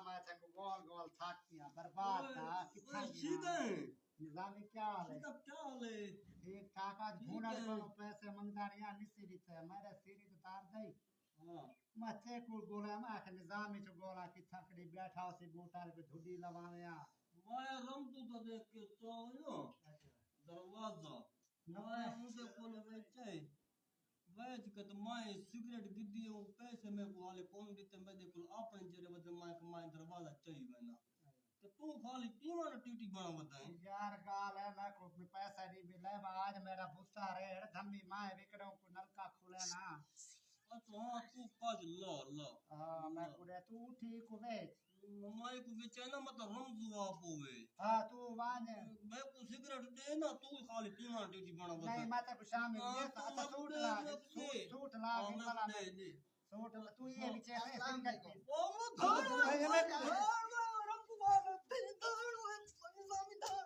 मैं तेको गोल गोल थक गया बर्बाद था कितना निजामी क्या हाल है ठीक ठाक आज ढूंढन को पैसे मंगदारियां निसिरित है मेरे सिरी तो तार दई मचे को गोला में आख निजामी जो गोला की थकड़ी बैठा उसी बूटाल पे धुडी लवावे आ मैं रमतू तो देख के तो यो दरवाजा मैं मुझे कोल बेचे बैठ के तो मैं सिगरेट गिद्दी हूं पैसे में को वाले कौन देते मैं देखो अपने जेरे बदले मैं कमाई दरवाजा चाहिए मैंने तो तू खाली पीवा ना टीटी बना बताए यार गाल है मैं को पैसा नहीं मिला आज मेरा भूसा रे धम्मी माए विकड़ों को नलका खुले ना अच्छा हाँ तू काज ला ला हाँ मैं कुड़े तू ठीक हो बेच मैं को बेचे ना मतलब रमजू आप होवे हाँ तू वाने मैं को सिगरेट दे ना तू खाली पीवा ना टीटी बना बताए नहीं मैं तो शाम में दे अच्छा सूट ला सूट ला वाला सूट तू ये बेचे सिंगल पीस ओ रमजू बाबा तेरे दाड़ है निजामी दाड़